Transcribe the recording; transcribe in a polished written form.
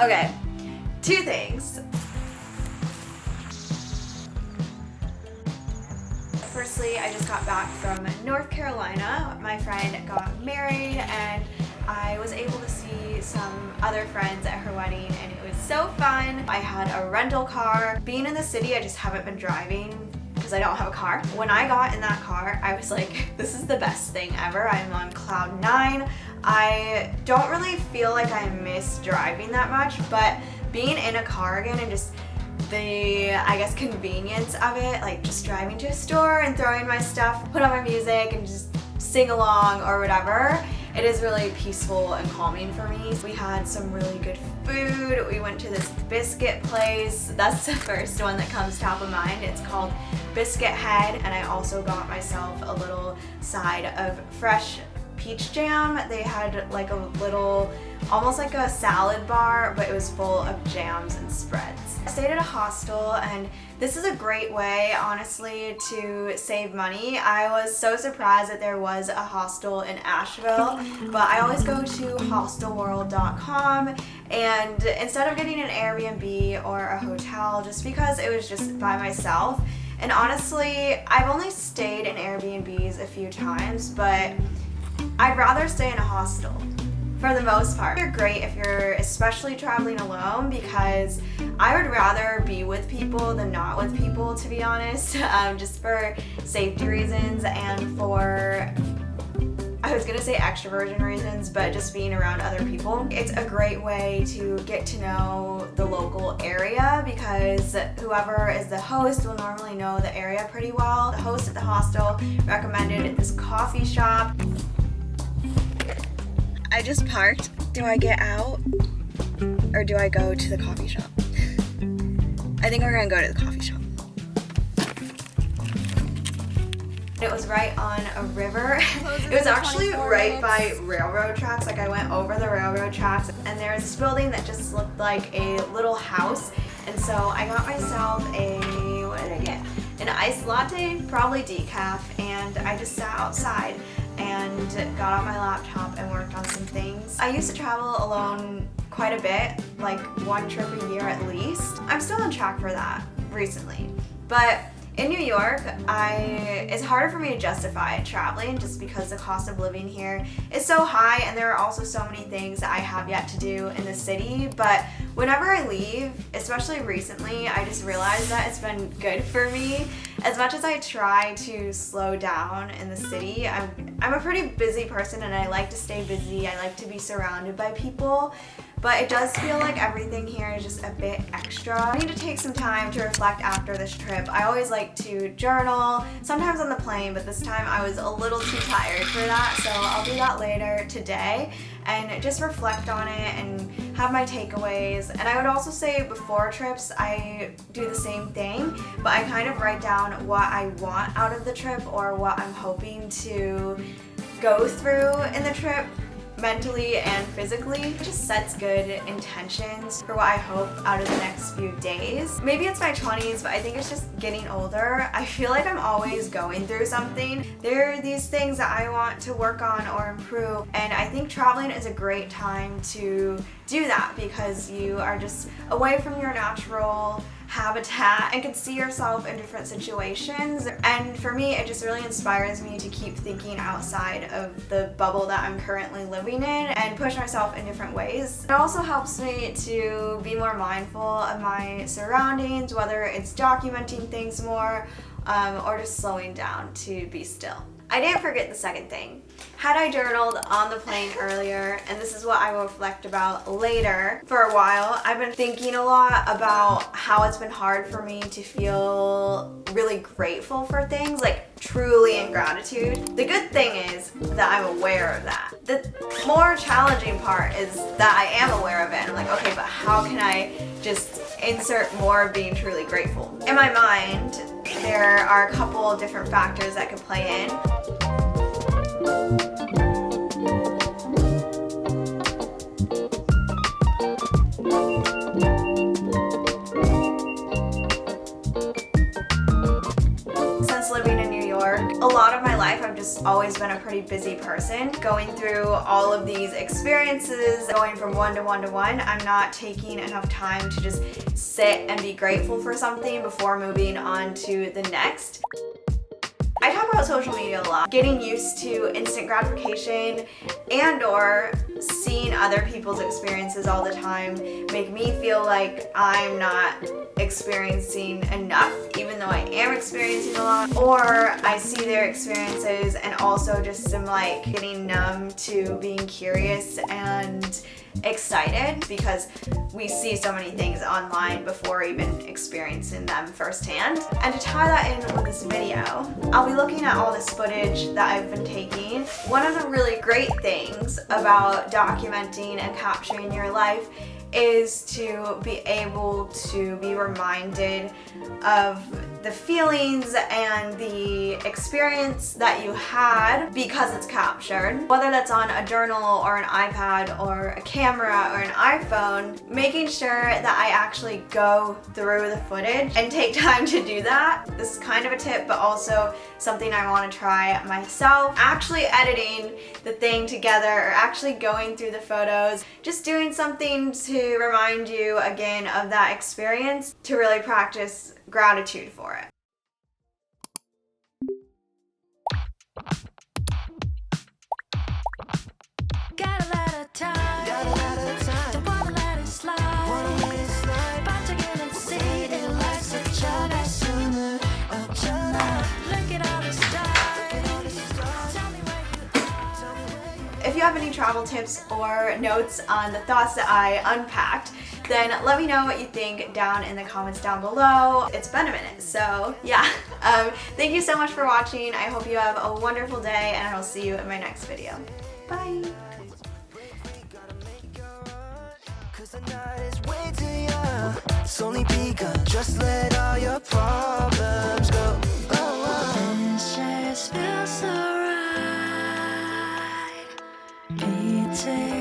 Okay, two things. Firstly, I just got back from North Carolina. My friend got married and I was able to see some other friends at her wedding and it was so fun. I had a rental car. Being in the city, I just haven't been driving because I don't have a car. When I got in that car, I was like, this is the best thing ever. I'm on cloud 9. I don't really feel like I miss driving that much, but being in a car again and just the, I guess, convenience of it, like just driving to a store and throwing my stuff, put on my music and just sing along or whatever, it is really peaceful and calming for me. We had some really good food. We went to this biscuit place. That's the first one that comes top of mind. It's called Biscuit Head, and I also got myself a little side of fresh peach jam. They had like a little, almost like a salad bar, but it was full of jams and spreads. I stayed at a hostel and this is a great way, honestly, to save money. I was so surprised that there was a hostel in Asheville, but I always go to hostelworld.com and instead of getting an Airbnb or a hotel, just because it was just by myself, and honestly, I've only stayed in Airbnbs a few times, but I'd rather stay in a hostel for the most part. They're great if you're especially traveling alone because I would rather be with people than not with people, to be honest, just for safety reasons and for, I was gonna say extroversion reasons, but just being around other people. It's a great way to get to know the local area because whoever is the host will normally know the area pretty well. The host at the hostel recommended this coffee shop. I just parked. Do I get out or do I go to the coffee shop? I think we're gonna go to the coffee shop. It was right on a river. It was actually right by railroad tracks. Like I went over the railroad tracks and there was this building that just looked like a little house. And so I got myself what did I get? An iced latte, probably decaf, and I just sat outside and got on my laptop and worked on some things. I used to travel alone quite a bit, like one trip a year at least. I'm still on track for that recently. But in New York, it's harder for me to justify traveling just because the cost of living here is so high and there are also so many things that I have yet to do in the city. But whenever I leave, especially recently, I just realized that it's been good for me. As much as I try to slow down in the city, I'm a pretty busy person and I like to stay busy. I like to be surrounded by people. But it does feel like everything here is just a bit extra. I need to take some time to reflect after this trip. I always like to journal, sometimes on the plane, but this time I was a little too tired for that, so I'll do that later today and just reflect on it and have my takeaways. And I would also say before trips, I do the same thing, but I kind of write down what I want out of the trip or what I'm hoping to go through in the trip, mentally and physically. It just sets good intentions for what I hope out of the next few days. Maybe it's my 20s, but I think it's just getting older. I feel like I'm always going through something. There are these things that I want to work on or improve, and I think traveling is a great time to do that because you are just away from your natural habitat and can see yourself in different situations. And for me, it just really inspires me to keep thinking outside of the bubble that I'm currently living in and push myself in different ways. It also helps me to be more mindful of my surroundings, whether it's documenting things more or just slowing down to be still. I didn't forget the second thing. Had I journaled on the plane earlier, and this is what I will reflect about later, for a while, I've been thinking a lot about how it's been hard for me to feel really grateful for things, like truly in gratitude. The good thing is that I'm aware of that. The more challenging part is that I am aware of it, and I'm like, okay, but how can I just insert more of being truly grateful? In my mind, there are a couple of different factors that could play in. Since living in New York, a lot of my life I've just just always been a pretty busy person. Going through all of these experiences, going from one to one to one, I'm not taking enough time to just sit and be grateful for something before moving on to the next. I talk about social media a lot. Getting used to instant gratification and or seeing other people's experiences all the time make me feel like I'm not experiencing enough, even though I am experiencing a lot. Or I see their experiences and also just am like getting numb to being curious and excited because we see so many things online before even experiencing them firsthand. And to tie that in with this video, I'll be looking at all this footage that I've been taking. One of the really great things about documenting and capturing your life is to be able to be reminded of the feelings and the experience that you had because it's captured. Whether that's on a journal or an iPad or a camera or an iPhone, making sure that I actually go through the footage and take time to do that. This is kind of a tip, but also something I want to try myself. Actually editing the thing together or actually going through the photos, just doing something to remind you again of that experience, to really practice gratitude for it. Got a lot of time, don't wanna let it slide, about to get and see it like such a nice summer of July. Look at all the stars, tell me where you are. If you have any travel tips or notes on the thoughts that I unpacked, then let me know what you think down in the comments down below. It's been a minute, so yeah. Thank you so much for watching. I hope you have a wonderful day, and I will see you in my next video. Bye. It's only begun, just let all your problems go. This just feels so right, beating